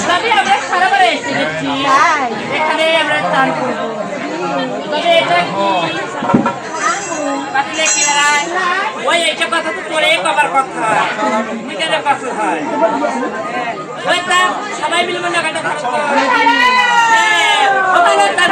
তবে আমরা সারাবার এসে গেছি এখানে আমরা চান করবো তবে এটা পাতলে কি ওই এইটা কথা তো তোরে কবার কথা নিজেদের কথা হয় ওই তা সবাই মিলে মনে কাটা থাকতো হ্যাঁ ওখানে তার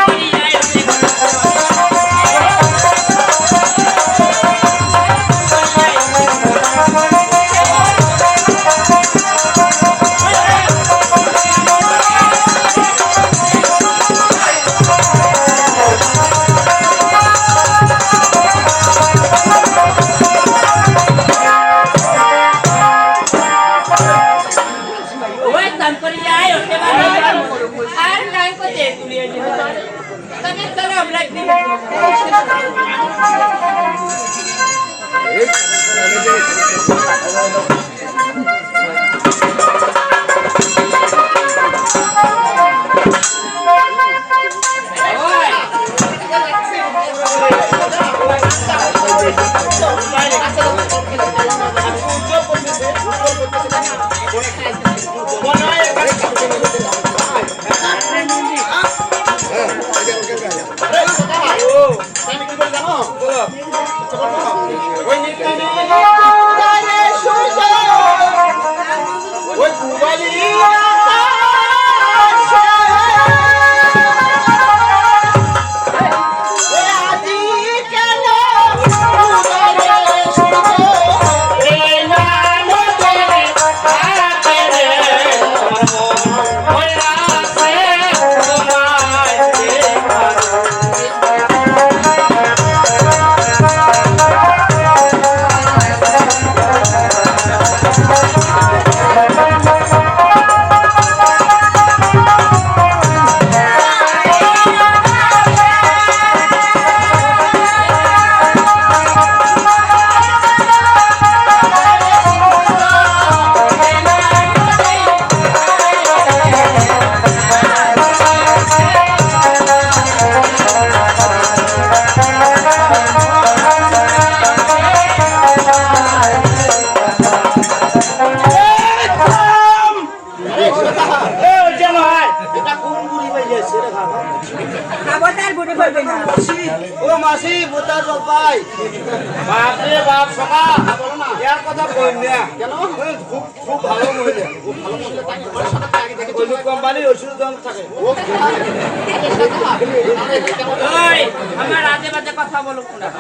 কথা বলো কোথায়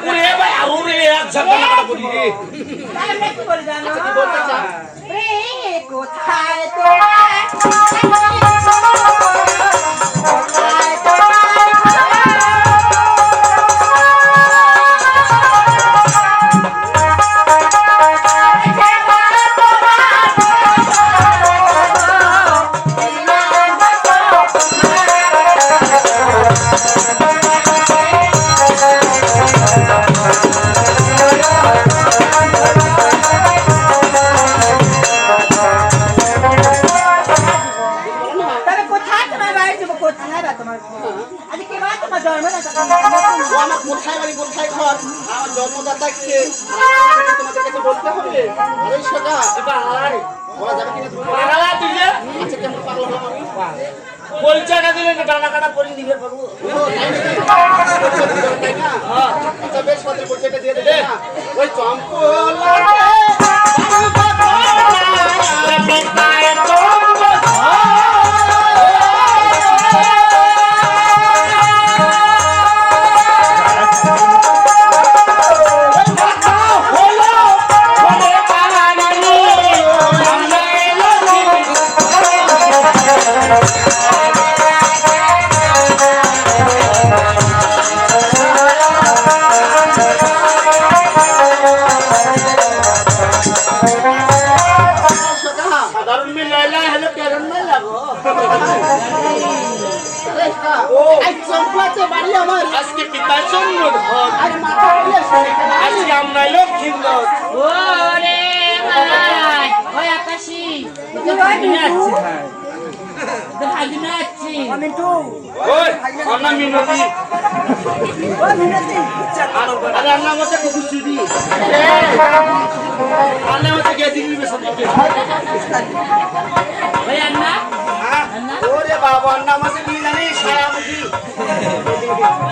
বাবার নাম আছে কি জানিস সারামুখী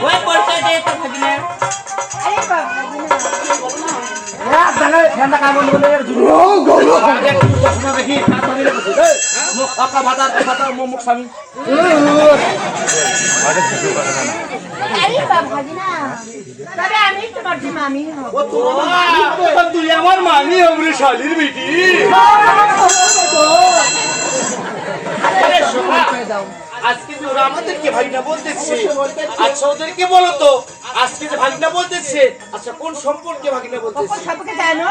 ওই পরিচয় দিয়ে তো থাকি না ঠান্ডা কামন বলে দেখি আপনার ভাতার মুখ স্বামী তুই আমার মামি হবরে শালির বেটি আজকে যে ওরা আমাদেরকে ভাগিনা বলতেছে আচ্ছা ওদেরকে বলো তো আজকে যে ভাগিনা বলতেছে আচ্ছা কোন সম্পর্কে ভাগিনা বলতেছে সম্পর্কে জানো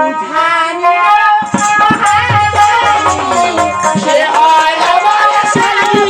উঠানে সে হয় আমার শালী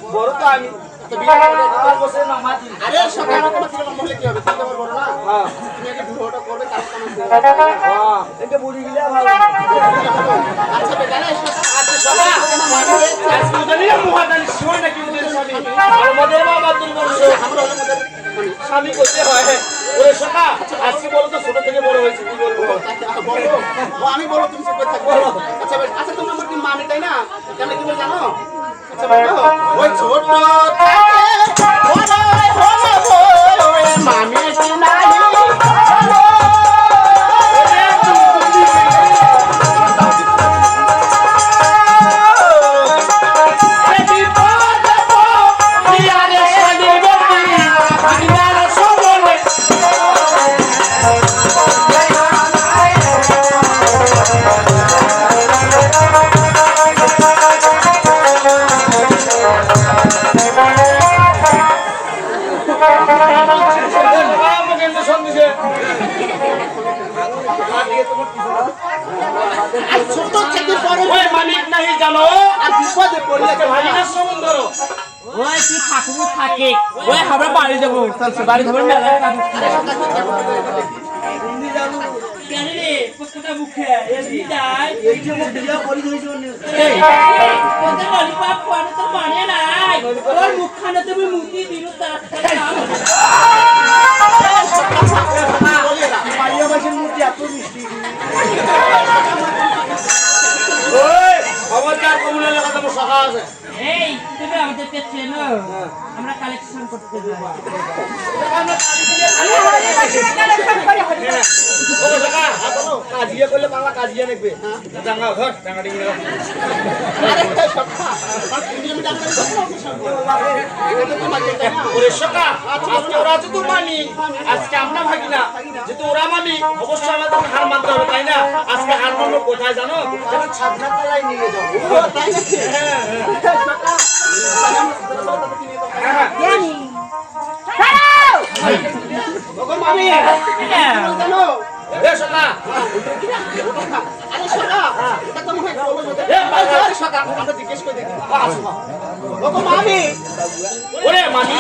বড় তো আমি আরে সকাল বললে কি হবে বড় না তুমি আগে ভিডিওটা করবে তারপর এটা বুঝি গেলে ভালো আচ্ছা বেটারে আজকে জানি না মহাদানি শিওর নাকি ওদের স্বামী আর মদের বাবা তুই বলছো আমরা হলো মদের স্বামী করতে হয় ওরে সকা আজকে বলো তো ছোট থেকে বড় হয়েছে কি বলবো আমি বলো তুমি সব কথা বলো আচ্ছা আচ্ছা তুমি আমার কি মামি তাই না কেমন কি বল জানো আচ্ছা বলো ওই ছোট মামি কি নাই মালিক নাই জানো আর বিপদে পড়িয়াছে ভাগিনার সম্বন্ধ ওই তুই থাকবো থাকে ওই আমরা বাড়ি যাবো বাড়ি যাবো মেলায় কেন রে কোথাটা মুখে এসি যাই এই যে মুখ দিয়া পড়ি হইছো এই তোদের ললিপপ খাওয়ানো তো মানে নাই তোর মুখখানে তুমি মুতি দিল তার মাইয়া বাসের মধ্যে এত মিষ্টি ওই আমার কার কমুলের লাগা তো সখা আছে এই তুমি আমাদের পেছে না আমরা কালেকশন করতে যাব আমরা কালেকশন করে ও সখা কাজিয়া করলে বাংলা কাজিয়া নেবে জাঙ্গা ঘর জাঙ্গা ডিঙ্গি আরে সখা তুমি জাঙ্গা ওরে সখা আজকে ওরা তো মানি আজকে আমরা ভাগি না যেহেতু ওরা মানি অবশ্যই আমাদের হার মানতে হবে তাই না আজকে হার মানবো কোথায় জানো যেমন ছাদনা তলায় নিয়ে যাবো তাই নাকি জানি ওগো মামি জানো এ সখা আরে সখা এটা তো মনে হয় এ আরে সখা আমরা জিজ্ঞেস করে দেখি ওগো মামি ওরে মামি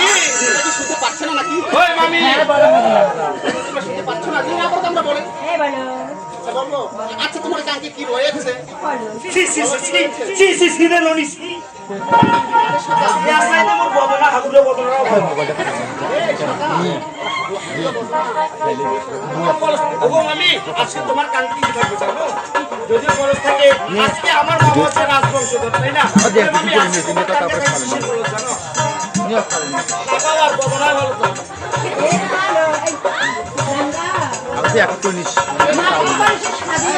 তুমি শুনতে পাচ্ছ না নাকি ওই মামি তুমি শুনতে পাচ্ছ না তুমি আবার আমরা বলে এই বলো বলবো আচ্ছা তোমার কাছে কি রয়েছে সি রে লনি সি ইয়াসাই তো মোর বদনা হাগুরে বদনা ওগো মামি আজকে তোমার কান্তি কি থাকবে জানো যদি বলছ থাকে আজকে আমার বাবা হচ্ছে রাজবংশধর তাই না মামি আজকে তোমার কান্তি জানো বাবা আর বদনা ভালো তো এই ভালো এই গঙ্গা আমি 1 19 মা বাবার সাথে